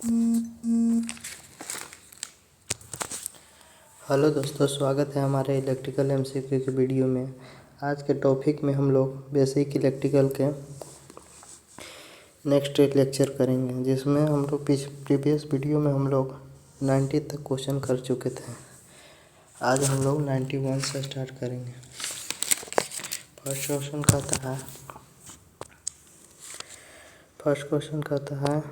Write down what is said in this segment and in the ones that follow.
Hello दोस्तों, स्वागत है हमारे इलेक्ट्रिकल एमसीक्यू के वीडियो में। आज के टॉपिक में हम लोग बेसिक इलेक्ट्रिकल के नेक्स्ट लेक्चर करेंगे, जिसमें हम लोग प्रीवियस वीडियो में हम लोग 90 तक क्वेश्चन कर चुके थे। आज हम लोग 91 से स्टार्ट करेंगे। फर्स्ट क्वेश्चन कहता है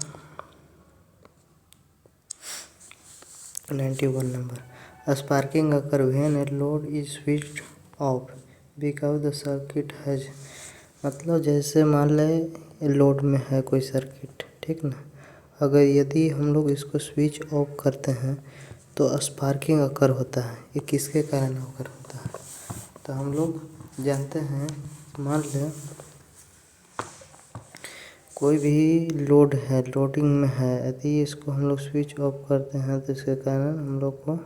91 number. Sparking occur when a load is switched off because the circuit has, मतलब जैसे मान लें लोड में है कोई सर्किट, ठीक ना। अगर यदि हम लोग इसको स्विच ऑफ करते हैं तो स्पार्किंग अकर होता है। ये किसके कारण अकर होता है? तो हम लोग जानते हैं, मान लें कोई भी लोड है, लोडिंग में है, यदि इसको हम लोग स्विच ऑफ करते हैं तो इसके कारण हम लोग को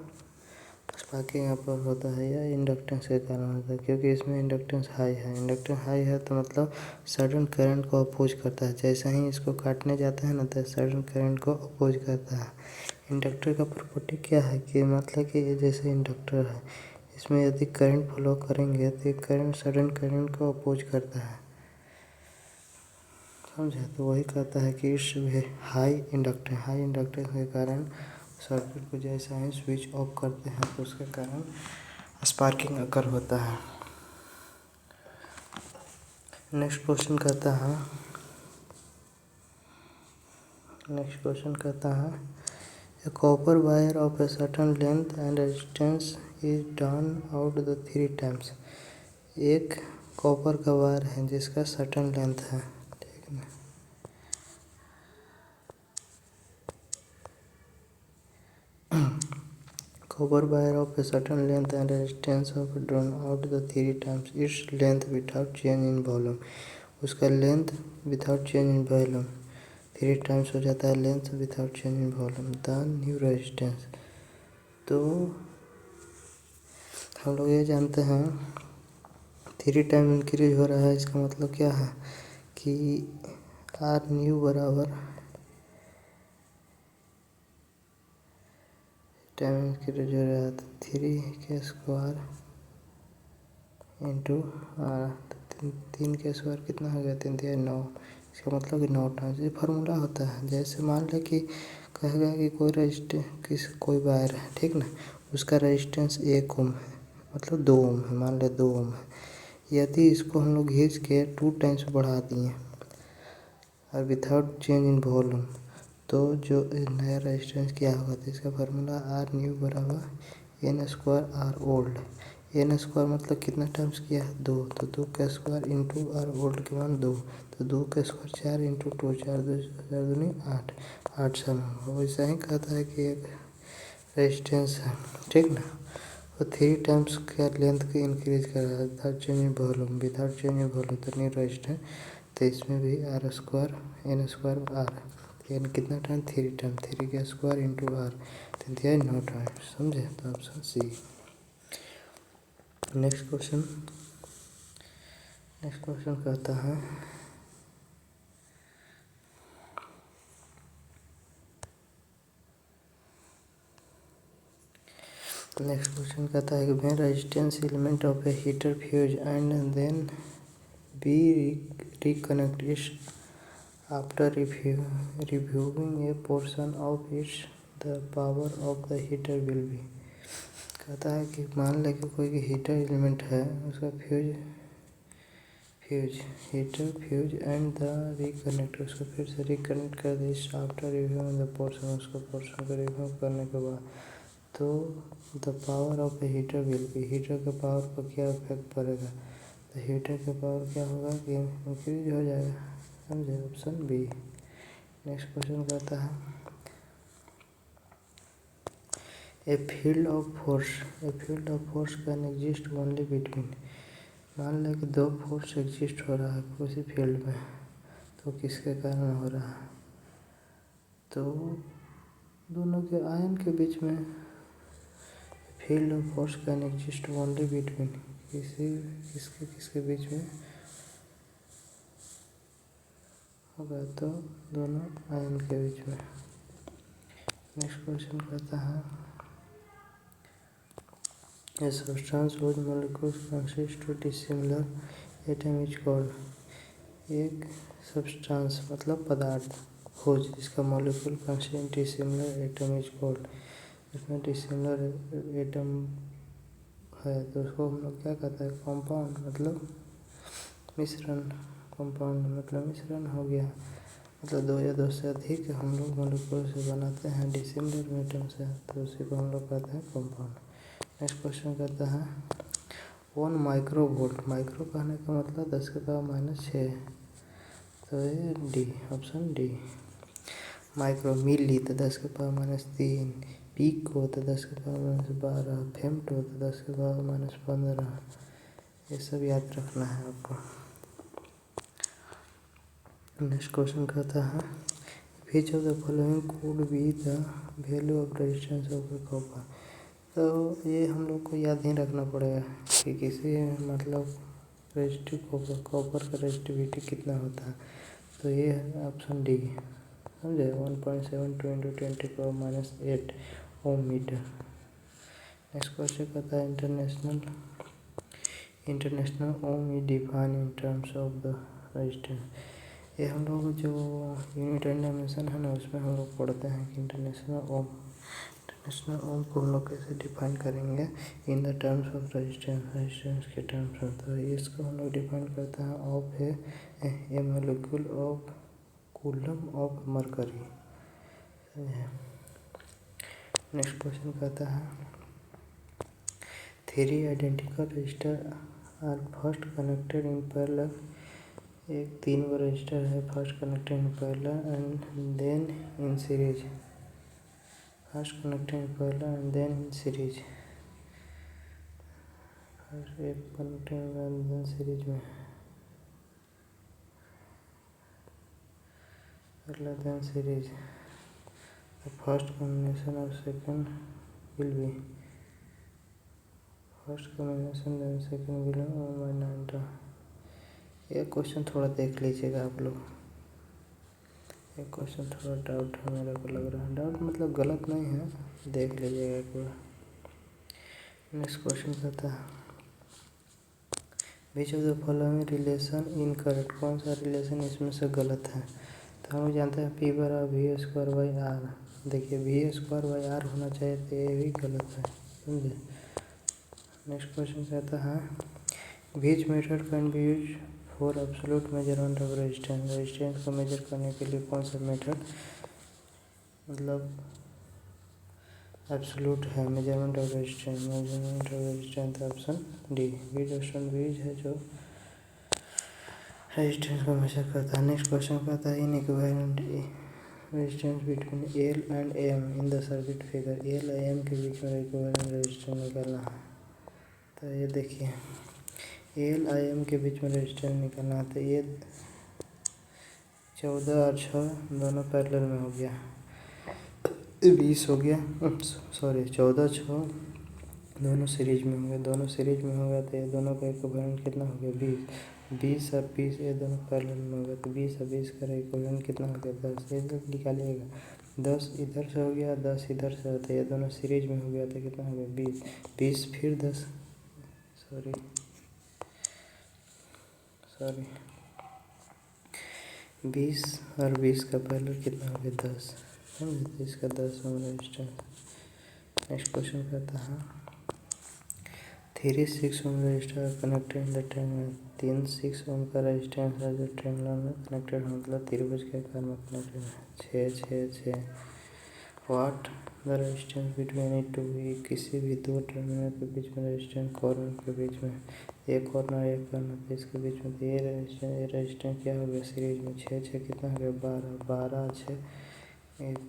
स्पार्किंग अपर होता है, या इंडक्टेंस के कारण होता है, क्योंकि इसमें इंडक्टेंस हाई है। इंडक्टेंस हाई है तो मतलब सडन करंट को अपोज करता है। जैसे ही इसको काटने जाते हैं ना तो सडन करंट को अपोज करता है। इंडक्टर का प्रॉपर्टी क्या है कि मतलब कि ये जैसे इंडक्टर है, इसमें यदि करंट फ्लो करेंगे तो ये करंट सडन करंट को अपोज करता है, समझे। तो वही कहता है कि इस हाई इंडक्टेंस के कारण सर्किट को जैसा ही स्विच ऑफ करते हैं तो उसके कारण स्पार्किंग अकर होता है। नेक्स्ट क्वेश्चन कहता है a copper wire of a certain length and resistance is drawn out the 3 times. एक कॉपर का वायर है जिसका सर्टेन लेंथ है, ठीक है। Copper wire of a certain length and resistance of drawn out the 3 times its length without change in volume। उसका length without change in volume 3 times हो जाता है length without change in volume. The new resistance, तो हम लोग ये जानते हैं 3 टाइम इंक्रीज हो रहा है, इसका मतलब क्या है कि आर न्यू बराबर टाइम इंक्रीज हो रहा है तो 3 के स्क्वायर इंटू आर। 3 के स्क्वायर कितना हो गया? 3 3 9। इसका मतलब कि 9 टाइम्स। ये फार्मूला होता है। जैसे मान लें कि कहेगा कि कोई वायर है, ठीक ना, उसका रेजिस्टेंस 1 ओम है, मतलब 2 ओम है, मान ले 2 ओम है। यदि इसको हम लोग खींच के 2 टाइम्स बढ़ा दिए और विदाउट चेंज इन वॉल्यूम, तो जो नया रेजिस्टेंस क्या होगा? तो इसका फार्मूला आर न्यू बराबर N square R old. N square मतलब कितना टाइम्स किया है? 2, तो 2 का स्क्वायर इंटू आर ओल्ड के मान 2, तो 2 का स्क्वायर 4 इंटू 2 4 2 4 दूनी 8 8 समय। वैसा ही कहता है कि एक रेजिस्टेंस है, ठीक ना, वो 3 टाइम्स क्या लेंथ को इंक्रीज कर रहा है विदाउट चेंज इन वॉल्यूम, तो न्यू रेजिस्टेंस। तो इसमें भी R square N square R, N कितना टाइम? 3 टाइम, 3 का स्क्वायर इंटू आर, 3 9 टाइम, समझे। तो ऑप्शन सी। नेक्स्ट क्वेश्चन कहता है कि when resistance element of a heater fuse and then be reconnect it after reviewing a portion of its the power of the heater will be. कहता है कि मान लें कि कोई हीटर एलिमेंट है, उसका फ्यूज एंड द रिकनेक्ट, उसको फिर से रिकनेक्ट कर दे आफ्टर रिव्यूइंग द पोर्शन, उसको पोर्शन को रिव्यू करने के बाद, तो the power of a heater will B, heater के पावर पर क्या इफेक्ट पड़ेगा? तो हीटर का पावर क्या होगा कि इंक्रीज हो जाएगा, समझे। Option B. नेक्स्ट क्वेश्चन कहता है a field of force can exist only between. मान लें कि 2 फोर्स एग्जिस्ट हो रहा है उसी फील्ड में, तो किसके कारण हो रहा है? तो दोनों के आयन के बीच में field of force can exist only between, किसके बीच में होगा? तो दोनों आयन के बीच में। नेक्स्ट क्वेश्चन कहता है A substance whose molecules consist of dissimilar atom is called। एक सब्सटेंस मतलब पदार्थ खोज जिसका molecule consist dissimilar atom is called. इसमें डिसिमिलर एटम है तो उसको हम लोग क्या कहते हैं कंपाउंड मतलब मिश्रण। कंपाउंड मतलब मिश्रण हो गया मतलब दो या दो से अधिक हम लोग मॉलिक्यूल से बनाते हैं डिसिमिलर एटम से तो उसी को हम लोग कहते हैं कंपाउंड। नेक्स्ट क्वेश्चन कहता है 1 माइक्रोवोल्ट। माइक्रो कहने का मतलब 10⁻⁻⁶ तो ये डी ऑप्शन डी। माइक्रो मिली तो 10⁻⁻3, पिको तो 10⁻⁻12, फेम्टो तो 10⁻⁻15। ये सब याद रखना है आपको। नेक्स्ट क्वेश्चन कहता है which of the following could be the value of resistance of A copper. तो ये हम लोग को याद नहीं रखना पड़ेगा कि किसी मतलब रेजिस्टिव कॉपर का रेजिस्टिविटी कितना होता है तो ये है ऑप्शन डी समझे 1.72 × 10⁻⁸ ओम मीटर। नेक्स्ट क्वेश्चन कहता है international ohm is defined in terms of the resistance. ये हम लोग जो यूनिट एंड डायमेंशन है ना उसमें हम लोग पढ़ते हैं कि इंटरनेशनल ओम को हम लोग कैसे डिफाइन करेंगे in the terms of resistance के टर्म्स में। तो इसको हम लोग डिफाइन करते हैं of a molecule of coulomb of mercury. Next question कहता है 3 identical resistor are first connected in parallel. एक 3 गो रजिस्टर है first connected in parallel and then in series. First connected in parallel and then in series. First एक connected and then series में parallel then series. The first combination of second will be first combination then second will be 9। ये question थोड़ा देख लीजिएगा आप लोग। ये question थोड़ा डाउट है मेरे को लग रहा है। डाउट मतलब गलत नहीं है देख लीजिएगा एक बार। नेक्स्ट क्वेश्चन कहता है which of the following relation incorrect. कौन सा रिलेशन इसमें से गलत है। तो हम जानते हैं पी बराबर V²/R। देखिए V²/R होना चाहिए तो ये भी गलत है समझे। नेक्स्ट क्वेश्चन कहता है which method can be use for absolute measurement of resistance. Resistance को मेजर करने के लिए कौन सा मेथड मतलब एब्सोल्यूट है measurement of resistance option D वीज है जो रेजिस्टेंस को मेजर करता है। नेक्स्ट क्वेश्चन कहता है in equivalent resistance between L and M in the circuit figure. L और एम के बीच में इक्विवेलेंट रेजिस्टेंस निकालना है। तो ये देखिए एल और एम के बीच में रेजिस्टेंस निकालना है तो ये 14 और 6 दोनों पैरेलल में हो गया 20 हो गया। सॉरी 14 6 दोनों सीरीज में होंगे। दोनों सीरीज में होगा तो ये दोनों का इक्विवेलेंट कितना हो गया 20 और 20 ये दोनों पैरेलल में होगा तो 20 और 20 का इक्विवेलेंट कितना हो गया 10। ये निकालिएगा 10 इधर से हो गया 10 इधर से होता है ये दोनों सीरीज में हो गया तो कितना हो गया 20 फिर 10 सॉरी 20 और 20 का पैरेलल कितना हो गया 10 समझे तो इसका 10 ओम रेजिस्टेंस। नेक्स्ट क्वेश्चन कहता है 3 6 ohm resistor connected in the triangle. 3 6 ohm का रेजिस्टेंस है जो ट्रायंगल में कनेक्टेड है मतलब त्रिभुज के आकार में कनेक्टेड है 6 6 6। What the resistance between it to be. किसी भी दो टर्मिनल के बीच में रेजिस्टेंस कॉर्नर के बीच में एक कॉर्नर तो इसके बीच में तो ये रेजिस्टेंस क्या हो गया सीरीज में 6 6 कितना हो गया 12 12 6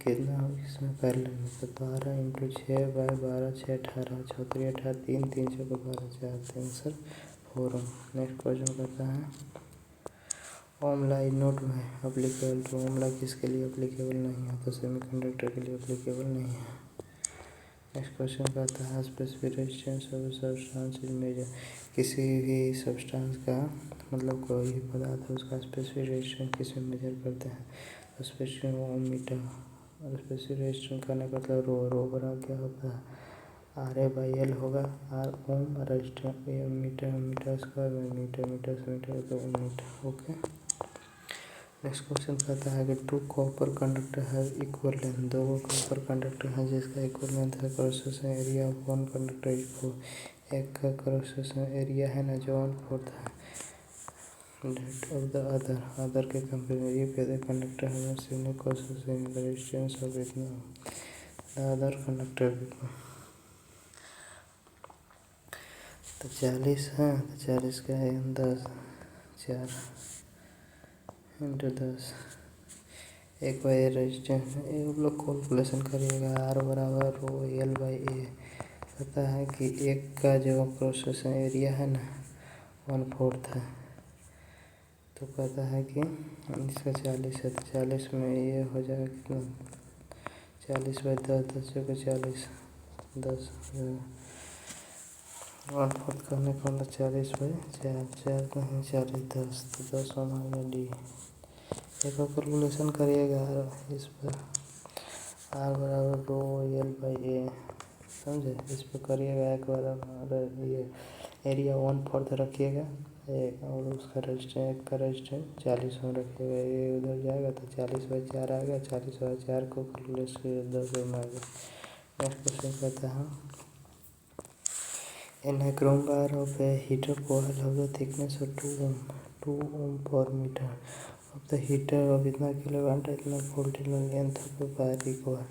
कितना हो इसमें पैरेलल में तो 12 × 6/12 6 18 चौतरी 18 3 3 6 12 4 3 सर 4 ओम। नेक्स्ट क्वेश्चन कहता है ओमला इज नॉट अप्लीकेबल टू। ओमला किसके लिए अप्लीकेबल नहीं है तो सेमीकंडक्टर के लिए अप्लीकेबल नहीं है। नेक्स्ट क्वेश्चन कहता है specific resistance of substance is measure. किसी भी सब्सटेंस का मतलब कोई भी पदार्थ है उसका स्पेसिफिक रेजिस्टेंस किस में मेजर करते हैं तो स्पेसिफिक ओम मीटर स्पेसिफिक रेजिस्टेंस करने का मतलब रो बराबर क्या होता है RA/L होगा। R ohm resistance, meter square में मीटर से मीटर तो मीटर। ओके। नेक्स्ट क्वेश्चन कहता है कि 2 कॉपर कंडक्टर है इक्वल लेंथ, 2 कॉपर कंडक्टर है जिसका इक्वल लेंथ है, cross section area of one conductor is 4। एक का क्रॉस सेक्शन एरिया है ना जो 1/4 है, डेट ऑफ द अदर के कंपेयर ये कहते कंडक्टर है signal cross section resistance of इतना द अदर कंडक्टर। तो 40 है, तो 40 का है 10, 4 × 10। एक बार रेजिस्टेंस ये आप लोग कैलकुलेशन करिएगा। R बराबर ρL/A पता है कि एक का जो क्रॉस सेक्शन एरिया है ना 1/4 है, तो पता है कि इसका 40 है, तो 40 में ये हो जाएगा कितना 40/10, 10 को 40, 10 1/4 करने का मतलब 40/4, 4 नहीं 40, 10, तो 10 हमारा D। एक और कैलकुलेशन करिएगा इस पर R बराबर ρL/A, समझे। इस पर करिएगा एक बार ये एरिया 1/4 रखिएगा और उसका रेजिस्टेंस एक का रेजिस्टेंस 40 में रखिएगा, ये उधर जाएगा तो 40/4 आएगा, 40/4 को कैलकुलेट 10 में आएगा। नेक्स्ट क्वेश्चन कहता है an chrome bar of a heater coil of the thickness of 2 ohm per metre of the heater of इतना किलोवाट इतना volt length of wire require,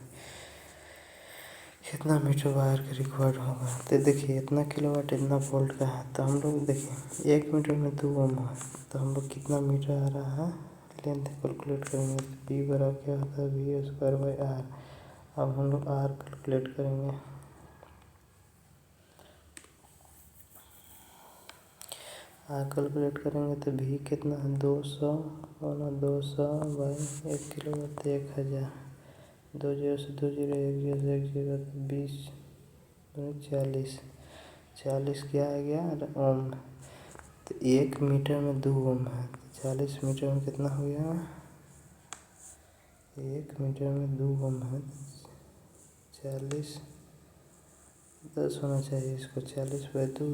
कितना मीटर वायर का रिक्वायर्ड होगा। तो देखिए इतना किलोवाट इतना वोल्ट का है, तो हम लोग देखिए 1 मीटर में 2 ओम है, तो हम लोग कितना मीटर आ रहा है लेंथ कैलकुलेट करेंगे। तो P बराबर क्या होता है V²/R। अब हम लोग R कैलकुलेट करेंगे। R कैलकुलेट करेंगे तो V कितना है 200 1 किलोवाट 1000, 2 0 से 2 0 1 0 से 1 0 तो 20 40, 40 क्या आ गया ओम। तो 1 मीटर में 2 ओम है, तो 40 मीटर में कितना हो गया 1 मीटर में 2 ओम है, 40 10 होना चाहिए इसको, 40/2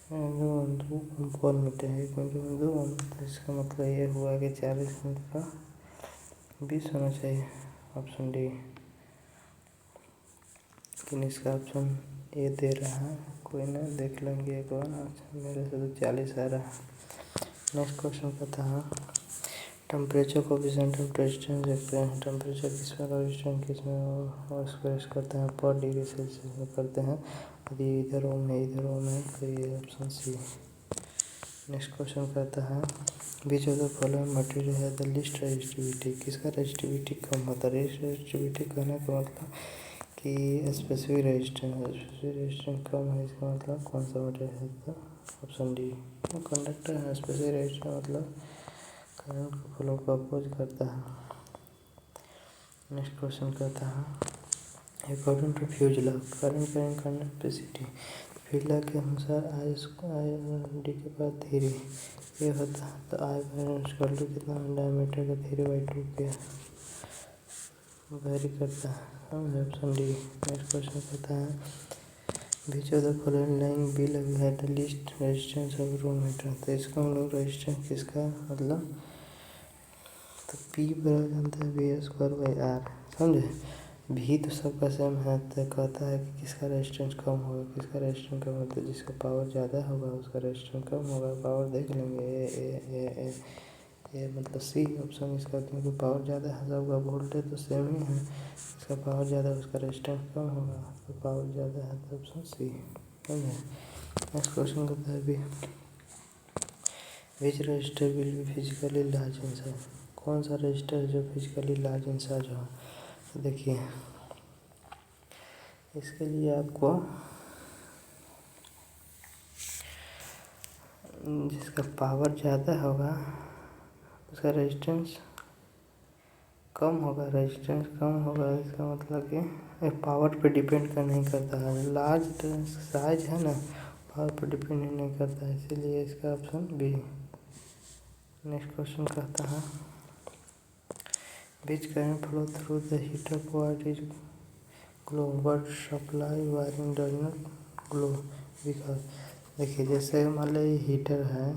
2 पर मीटर है, 1 मीटर में 2 ओम, तो इसका मतलब ये हुआ कि 40 मीटर का 20 होना चाहिए, ऑप्शन डी। लेकिन इसका ऑप्शन ए दे रहा है, कोई ना देख लेंगे एक बार। अच्छा मेरे से तो 40 आ रहा है। नेक्स्ट क्वेश्चन का था टेम्परेचर कोएफिशिएंट ऑफ रेजिस्टेंस देखते हैं। टेम्परेचर किसमें और रेजिस्टेंस किसमें एक्सप्रेस करते हैं पर डिग्री सेल्सियस में करते हैं। यदि इधर ओम है इधर ओम है तो ये ऑप्शन सी। नेक्स्ट क्वेश्चन कहता है which of the following material है द लीस्ट रेजिस्टिविटी, किसका रेजिस्टिविटी कम होता है। रेजिस्टिविटी कहने का मतलब कि स्पेसिफिक रेजिस्टेंस कम है, इसका मतलब कौन सा मटेरियल है, तो ऑप्शन डी कंडक्टर है। स्पेसिफिक रेजिस्टेंस मतलब करंट को फ्लो को अपोज करता है। नेक्स्ट क्वेश्चन कहता है according to fuse law current conductivity, fuse law के अनुसार I डी के बाद 3 ये होता है, तो I कितना डायमीटर का 3/2 के वेरी करता है, ऑप्शन डी। नेक्स्ट क्वेश्चन कहता है which of the following line be लगी है the least resistance of room heater, तो इसका हम लोग रेजिस्टेंस किसका मतलब तो P बराबर जानते हैं V²/R, समझे। भी तो सबका सेम है, तो कहता है कि किसका रेजिस्टेंस कम होगा, किसका रेजिस्टेंस कम होगा, तो जिसका पावर ज़्यादा होगा उसका रेजिस्टेंस कम होगा। पावर देख लेंगे ए मतलब सी ऑप्शन इसका, क्योंकि पावर ज़्यादा है सबका वोल्टेज तो सेम ही है, इसका पावर ज़्यादा है उसका रेजिस्टेंस कम होगा, तो पावर ज़्यादा है तो ऑप्शन सी, समझे। नेक्स्ट क्वेश्चन कहता है which resistor will be physically large in size, कौन सा रजिस्टर जो फिजिकली लार्ज इन साइज हो। तो देखिए इसके लिए आपको जिसका पावर ज़्यादा होगा उसका रेजिस्टेंस कम होगा, रेजिस्टेंस कम होगा इसका मतलब कि पावर पे डिपेंड कर नहीं करता है। लार्ज साइज है ना पावर पे डिपेंड ही नहीं करता है, इसीलिए इसका ऑप्शन बी। नेक्स्ट क्वेश्चन कहता है which current flow through the heater coil is glow but supply wiring does not glow because देखिए जैसे मान लो ये हीटर है,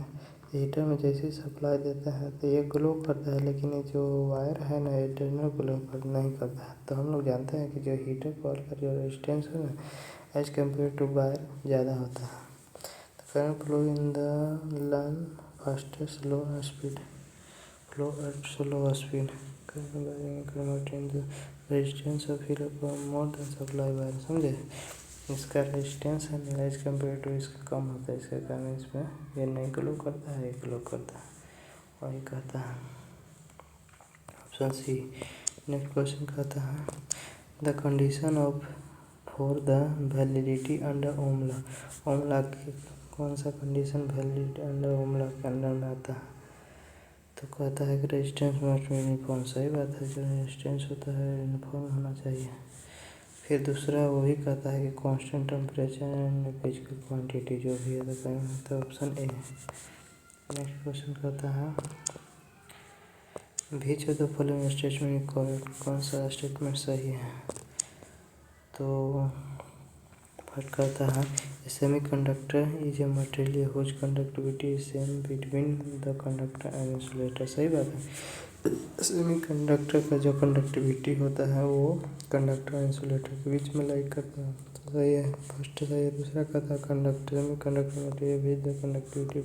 हीटर में जैसे ही सप्लाई देता है तो ये ग्लो करता है, लेकिन ये जो वायर है ना ये डज नॉट ग्लो नहीं करता है। तो हम लोग जानते हैं कि जो हीटर कॉइल का जो रेजिस्टेंस है ना एज कम्पेयर टू वायर ज़्यादा होता है। तो current flow in the line faster slow speed flow at slow speed resistance of heater more than supply wire. समझे, इसका रेजिस्टेंस है मेरा एज कम्पेयर टू इसका कम होता है, इसके कारण इसमें ये नहीं ग्लो करता है, ये ग्लो करता है, वही कहता है ऑप्शन सी। नेक्स्ट क्वेश्चन कहता है the condition of for the validity under Ohm law. Ohm law की कौन सा condition validity under Ohm law के अंडर में आता है? तो कहता है कि रेजिस्टेंस मस्ट बी यूनिफॉर्म। सही बात है, जो रेजिस्टेंस होता है यूनिफॉर्म होना चाहिए। फिर दूसरा वही कहता है कि constant temperature and physical quantity जो भी है तो ऑप्शन ए। नेक्स्ट क्वेश्चन कहता है which of the following statement correct. कौन सा स्टेटमेंट सही है? तो फर्स्ट कहता है semiconductor is a material whose conductivity is same between the conductor and insulator. सही बात है, सेमीकंडक्टर का जो कंडक्टिविटी होता है वो कंडक्टर और इंसुलेटर के बीच में लाई करता है। तो सही है, फर्स्ट सही है। दूसरा कहता है conductor semiconductor material with the conductivity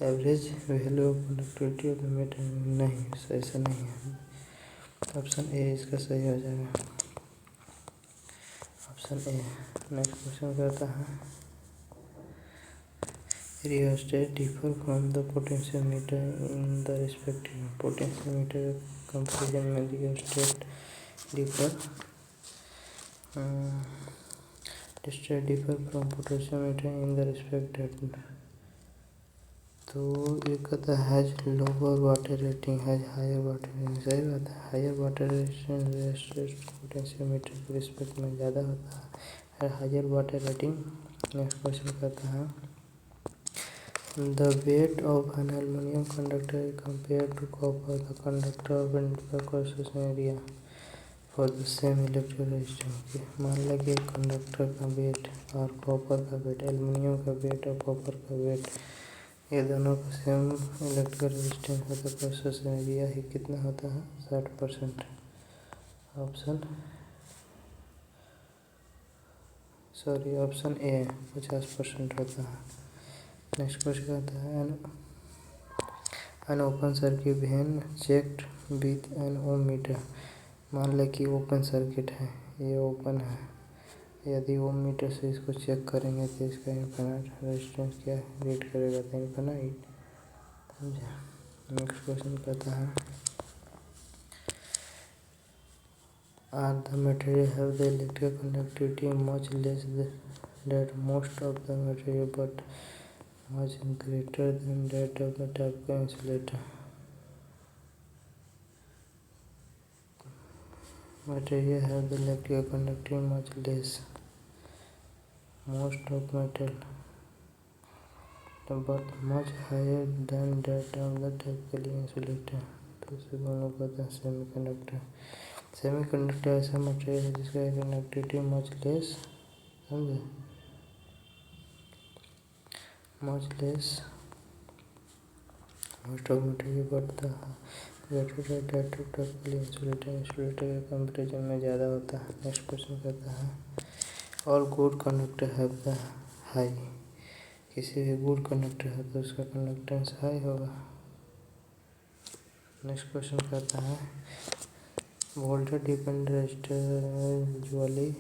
average value of conductivity of the material. नहीं, ऐसा नहीं है, ऑप्शन ए इसका सही हो जाएगा, ऑप्शन ए। नेक्स्ट क्वेश्चन कहता है rheostat differ from the potentiometer in the respective. Potentiometer comparison में rheostat differ from potentiometer in the respective. तो ये कहता है lower water rating has higher water rating. सही बात है, हायर वाटर रेटिंग पोटेंशियोमीटर के रिस्पेक्ट में ज़्यादा होता है, higher water rating. Next question कहता है the weight of an aluminium conductor compare to copper. The conductor of cross area for the same electric resistance. मान लीजिए कंडक्टर का वेट और कॉपर का वेट, एल्युमिनियम का वेट और कॉपर का वेट, ये दोनों का सेम इलेक्ट्रिकल रेजिस्टेंस होता है, क्रॉस एरिया ही कितना होता है? 60%। ऑप्शन ए 50% होता है। नेक्स्ट क्वेश्चन कहता है an open circuit when checked with an ohm meter. मान लें कि ओपन सर्किट है, ये ओपन है, यदि ओम मीटर से इसको चेक करेंगे तो इसका इनफिनिट रेजिस्टेंस क्या रीड करेगा? तो इनफिनिट। समझे। नेक्स्ट क्वेश्चन कहता है are the material have the electrical conductivity much less that most of the material but much greater than that of the type of insulator. Material have the electrical conductivity much less most of metal but much higher than that of the typical insulator। तो इसे हम लोग कहते हैं semiconductor. Semiconductor ऐसा material है जिसका conductivity much less, समझे, much less most of material but the greater that of typical insulator। Insulator के कंपेरिजन में ज़्यादा होता है। नेक्स्ट क्वेश्चन कहता है और good conductor have the high. किसी भी गुड कंडक्टर है तो उसका कंडक्टेंस हाई होगा। नेक्स्ट क्वेश्चन कहता है voltage dependent resistor usually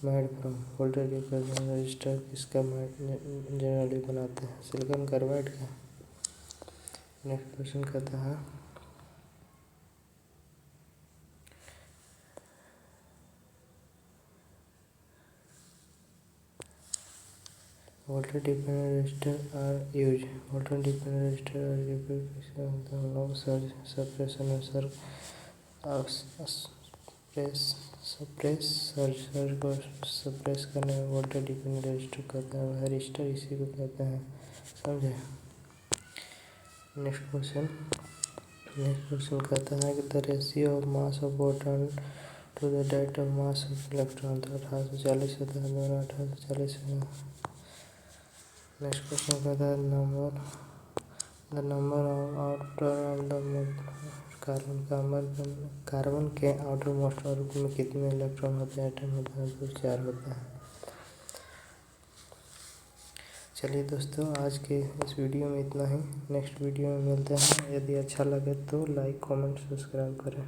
made from. Voltage dependent resistor किसका जनरली बनाते हैं? सिलिकॉन कार्बाइड का। नेक्स्ट क्वेश्चन कहता है voltage dependent resistor are use. Voltage dependent resistor are use हम लोग सर्ज सप्रेशन और सर्ज को सप्रेस करने में वोल्टेज डिपेंडेंट रजिस्टर कहते हैं, वह रजिस्टर इसी को कहते हैं। समझे। नेक्स्ट क्वेश्चन नेक्स्ट क्वेश्चन कहता है कि the ratio of mass of proton to the that of mass of electron. तो 1840 होता है, दोनों 1840 है। नेक्स्ट क्वेश्चन कहता है the number of outer of the carbon के आउटर मोस्ट ऑर्बिट में कितने इलेक्ट्रॉन होते हैं? एटम होता है तो 4 होता है। चलिए दोस्तों, आज के इस वीडियो में इतना ही। नेक्स्ट वीडियो में मिलते हैं। यदि अच्छा लगे तो लाइक कमेंट सब्सक्राइब करें।